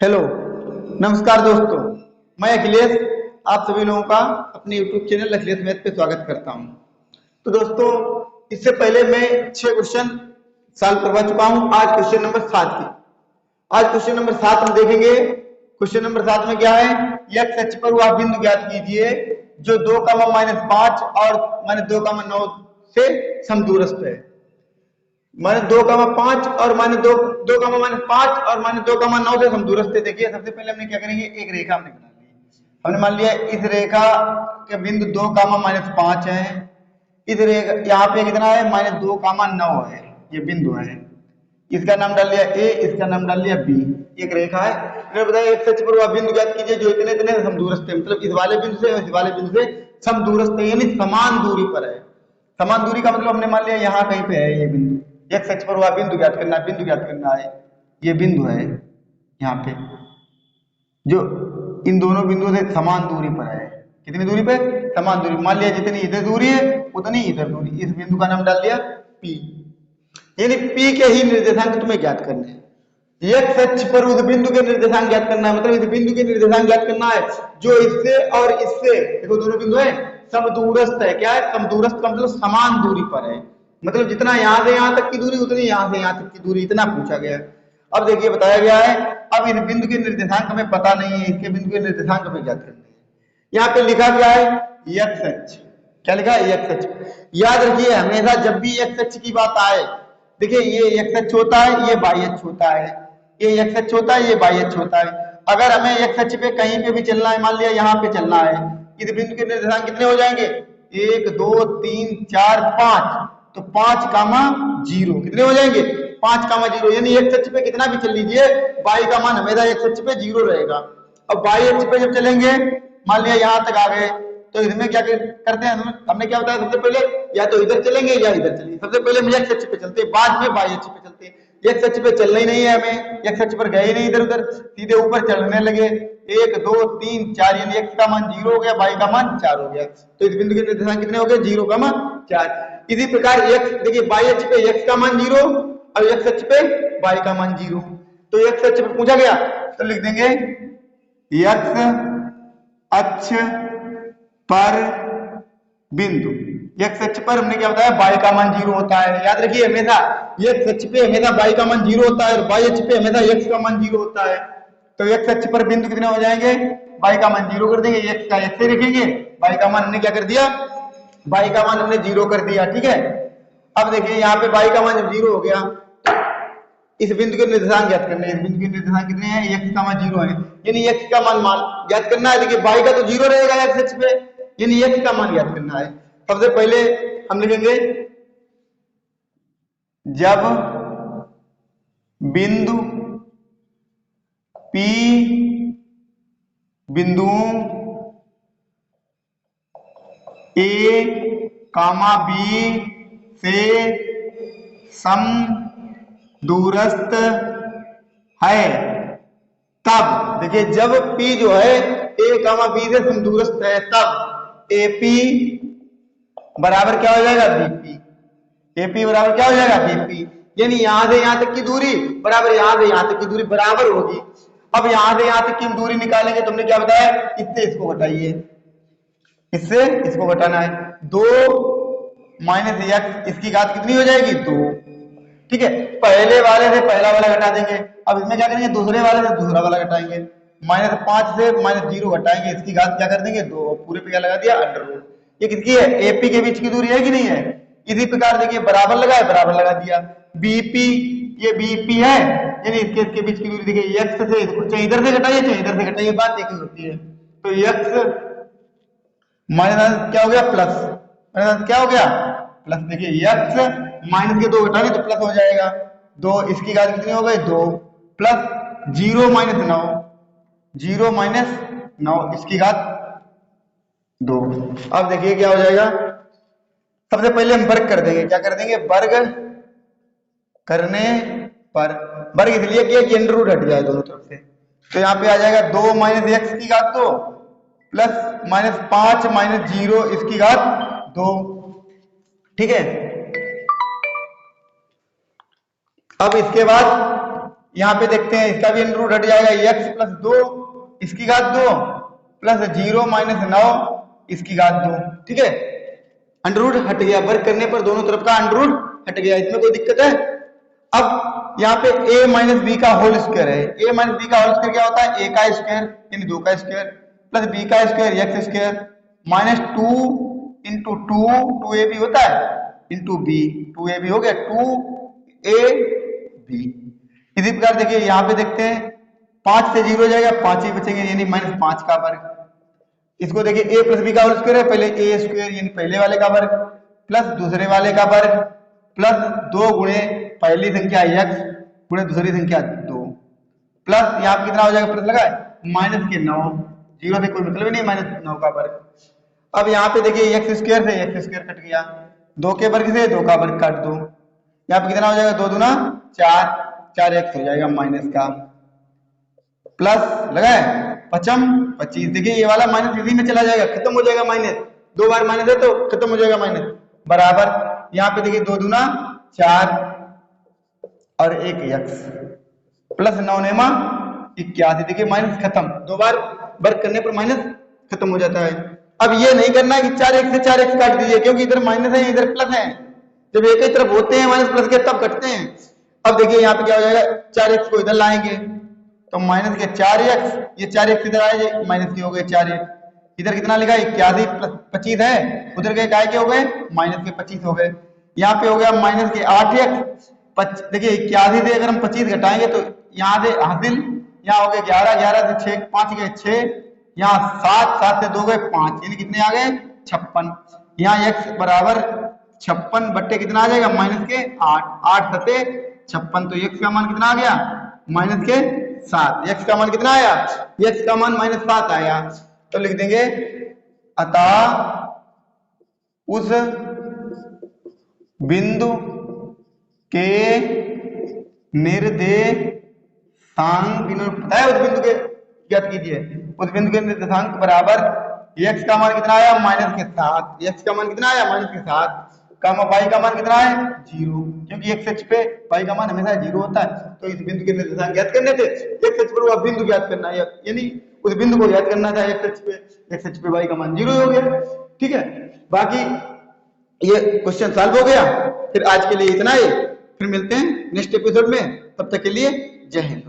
Hello, नमस्कार दोस्तों। मैं अखिलेश आप सभी लोगों का अपने YouTube चैनल अखिलेश मैथ पे स्वागत करता हूं। तो दोस्तों, इससे पहले मैं 6 क्वेश्चन सॉल्व करवा चुका हूं। आज क्वेश्चन नंबर 7 की आज क्वेश्चन नंबर 7 हम देखेंगे। क्वेश्चन नंबर 7 में क्या है, एक्स अक्ष पर वह बिंदु ज्ञात कीजिए जो 2, -5 और -2, 9 से समदूरस्थ है। -2, 5 और -2, 5 और -2, 9 से समदूरस्थ है। देखिए, सबसे पहले हमने क्या करेंगे, एक रेखा हमने बना ली। हमने मान लिया इस रेखा के बिंदु 2, -5 है। इस रेखा यहाँ पे कितना है, -2, 9 है, ये बिंदु है। इसका नाम डाल लिया ए, इसका नाम डाल लिया बी। एक रेखा है। फिर बताइए एक सच पर वह बिंदु ज्ञात कीजिए जो इतने इतने समदूरस्थ है, मतलब इस वाले बिंदु से इस वाले बिंदु से समदूरस्थ है, यानी समान दूरी पर है। समान दूरी का मतलब हमने मान लिया यहाँ कहीं पे है ये बिंदु। एक सच पर वह बिंदु ज्ञात करना है, बिंदु ज्ञात करना है। ये बिंदु है यहाँ पे, जो इन दोनों बिंदुओं से समान दूरी पर है। कितनी दूरी पे, समान दूरी। मान लिया जितनी इधर दूरी है उतनी इधर दूरी। इस बिंदु का नाम डाल दिया पी, यानी पी के ही निर्देशांक तुम्हें ज्ञात करने हैं। एक्स अक्ष पर उस बिंदु के निर्देशांक ज्ञात करना है, मतलब इस बिंदु के निर्देशांक ज्ञात करना है जो इससे और इससे, देखो दोनों बिंदु है, समदूरस्थ है। क्या है, समदूरस्थ का मतलब समान दूरी पर है। मतलब जितना यहां से यहां तक की दूरी उतनी यहां से यहां तक की दूरी, इतना पूछा गया है। अब देखिए बताया गया है, अब इस बिंदु के निर्देशांक हमें पता नहीं है, इसके बिंदु के निर्देशांक हमें ज्ञात करने हैं। यहाँ पे लिखा क्या है, एक्स अक्ष। क्या लिखा है, एक्स अक्ष। याद रखिए हमेशा जब भी एक्स अक्ष की बात आए, देखिए ये एक्स अक्ष होता है, ये वाई अक्ष होता है। ये एक्स अक्ष होता है, ये वाई अक्ष होता है। अगर हमें एक्स अक्ष पे कहीं पे भी चलना है, मान लिया यहाँ पे चलना है, इस बिंदु के निर्देशांक कितने हो जाएंगे, 1, 2, 3, 4, 5। तो 5, 0 कितने हो जाएंगे, 5, 0, यानी एक्स अक्ष पे कितना भी चल लीजिए, वाई का मान हमेशा एक्स अक्ष पे 0 रहेगा। अब वाई अक्ष पे जब चलेंगे, मान लिया यहाँ तक आ गए, तो इसमें क्या करते हैं, हमने क्या बताया सबसे पहले, या तो इधर चलेंगे या इधर चलेंगे। सबसे पहले हम एक्स अक्ष पे चलते हैं, बाद में वाई अक्ष पे चलते हैं। एक्स अक्ष पे चलना ही नहीं है हमें, एक्स अक्ष पर गए ही नहीं इधर उधर, सीधे ऊपर चलने लगे। 1, 2, 3, 4, यानी एक्स का मान 0 हो गया, वाई का मान 4 हो गया। तो इस बिंदु के निर्देशांक कितने हो गए, 0, 4। इसी प्रकार एक्स, देखिए वाई अक्ष पे एक्स का मान 0 और एक्स अक्ष पे वाई का मान 0। तो एक्स अक्ष पे पूछा गया तो लिख देंगे एक्स अक्ष पर बिंदु। एक्स अक्ष पर हमने क्या बताया, वाई का मान 0 होता है। याद रखिए हमेशा एक्स अक्ष पे हमेशा वाई का मान 0 होता है और वाई अक्ष पे हमेशा एक्स का मान 0 होता है। तो एक्स अक्ष पर बिंदु कितने हो जाएंगे, वाई का मान 0 कर देंगे, एक्स का एक्स से रखेंगे, वाई का मान हमने क्या कर दिया, वाई का मान हमने 0 कर दिया। ठीक है। अब देखिए यहाँ पे वाई का मान जब 0 हो गया, इस बिंदु के निर्देशांक ज्ञात करने हैं। इस बिंदु के निर्देशांक कितने हैं, एक्स का मान 0 है, यानी एक्स का मान ज्ञात करना है। देखिए वाई का तो 0 रहेगा एक्स अक्ष पे, यानी एक्स का मान ज्ञात करना है। सबसे पहले हम लिखेंगे, जब बिंदु पी बिंदुओं ए कामा बी से सम दूरस्थ है, तब देखिए जब P जो है A कामा B से समदूरस्थ है, तब AP बराबर क्या हो जाएगा, BP। AP बराबर क्या हो जाएगा, BP। यानी यहां से यहां तक की दूरी बराबर यहां से यहां तक की दूरी बराबर होगी। अब यहां से यहां तक की दूरी निकालेंगे तो हमने क्या बताया, इससे इसको घटाइए, इससे इसको घटाना है। 2 माइनस एक्स, इसकी घात कितनी हो जाएगी, 2। ठीक है। पहले वाले से पहला वाला घटा देंगे। अब इसमें क्या करेंगे, दूसरे वाले से दूसरा वाला घटाएंगे। -5 से -0 घटाएंगे, इसकी घात क्या कर देंगे, 2। पूरे पे क्या लगा दिया, अंडर रूट। ये किसकी है, एपी के बीच की दूरी है कि नहीं है। इसी प्रकार देखिए बराबर लगाए, बराबर लगा दिया। बीपी, ये बीपी है, यानी इसके बीच की दूरी देखिए एक्स से, चाहे इधर से घटाइए चाहे इधर से घटाइए, बात एक ही होती है। तो एक्स माइनस क्या हो गया, प्लस, माइनस क्या हो गया, प्लस। देखिए एक्स माइनस के 2 घटाने तो प्लस हो जाएगा। 2, इसकी घात कितनी हो गई, 2 प्लस 0 - 9, 0 - 9, इसकी घात 2। अब देखिए क्या हो जाएगा, सबसे पहले हम वर्ग कर देंगे। क्या कर देंगे, वर्ग करने पर, वर्ग इसलिए कि अंडर रूट हट जाए दोनों तरफ से। तो यहाँ पे आ जाएगा 2 - एक्स की घात 2 प्लस -5 - 0 इसकी घात 2। ठीक है। अब इसके बाद यहाँ पे देखते हैं इसका भी अंडर रूट हट जाएगा, x प्लस 2 इसकी घात 2 प्लस 0 माइनस 9 इसकी घात 2। ठीक है, अंडर रूट हट गया, वर्क करने पर दोनों तरफ का अंडर रूट हट गया, इसमें कोई दिक्कत है? अब यहाँ पे a माइनस बी का होल स्क्वायर है, a माइनस बी का होल स्क्वायर क्या होता है? a का स्क्वायर यानी 2 का स्क्वायर प्लस b का square x square minus 2 into 2ab होता है इंटू b, 2ab हो गया 2ab। इसी प्रकार देखिए यहाँ पे देखते हैं 5 से 0 हो जाएगा, 5 ही बचेंगे यानी माइनस 5 का वर्ग। इसको देखिए a प्लस बी का होल स्क्वायर है, पहले a स्क्वायर यानी पहले वाले का वर्ग प्लस दूसरे वाले का वर्ग प्लस 2 गुणे पहली संख्या x गुणे दूसरी संख्या 2 प्लस यहाँ पे कितना हो जाएगा? प्लस लगा है माइनस के 9, 0 से कोई मतलब ही नहीं, माइनस 9 का वर्ग। अब यहाँ पे देखिए x स्क्वायर से x स्क्वायर कट गया, 2 के वर्ग से 2 का वर्ग काट दो, यहाँ पे कितना हो जाएगा? 2 दूना 4, 4x हो जाएगा माइनस का प्लस लगा है 5 25। देखिए ये वाला माइनस इसी में चला जाएगा, खत्म हो जाएगा माइनस, 2 बार माइनस है तो खत्म हो जाएगा माइनस, बराबर यहाँ पे देखिए 2 दूना 4 और 1 x प्लस 9 नेमा 81। देखिए माइनस खत्म, 2 बार वर्क करने पर माइनस खत्म हो जाता है। अब ये नहीं करना है कि 4x से 4x काट दीजिए, क्योंकि इधर माइनस है इधर प्लस है, जब एक ही तरफ होते हैं माइनस प्लस के तब कटते हैं। अब देखिए यहाँ पे क्या हो जाएगा? 4x को इधर लाएंगे तो माइनस के 4x, ये 4x इधर आए माइनस के हो गए 4x, इधर कितना लिखा? 81 प्लस 25 है, उधर के काय के हो गए? माइनस के 25 हो गए। यहाँ पे हो गया माइनस के 8x, देखिए 81 से अगर हम 25 घटाएंगे तो यहाँ से हासिल, यहाँ हो गए 11, 11 से 6 5 गए 6, यहाँ 7, 7 से 2 गए 5, यानी कितने आ गए? 56। यहाँ x बराबर 56 बट्टे कितना आ जाएगा? माइनस के 8, 8 सते 56, तो x का मान कितना आ गया? माइनस के 7। x का मान कितना आया? x का मान माइनस 7 आया, तो लिख देंगे अतः उस बिंदु के निर्देशांक, पता है उस बिंदु के, ज्ञात कीजिए उस बिंदु के निर्देशांक बराबर x का मान कितना आया? माइनस के 7, x का मान कितना आया? माइनस के 7 कम y का मान कितना है? 0, क्योंकि x अक्ष पे y का मान हमेशा 0 होता है। तो इस बिंदु के निर्देशांक ज्ञात करने थे, x अक्ष पर वह बिंदु ज्ञात करना है, यानी उस बिंदु को ज्ञात करना था, x अक्ष पे y का मान 0 हो गया। ठीक है, बाकी ये क्वेश्चन सॉल्व हो गया। फिर आज के लिए इतना ही, फिर मिलते हैं नेक्स्ट एपिसोड में, तब तक के लिए जय हिंद।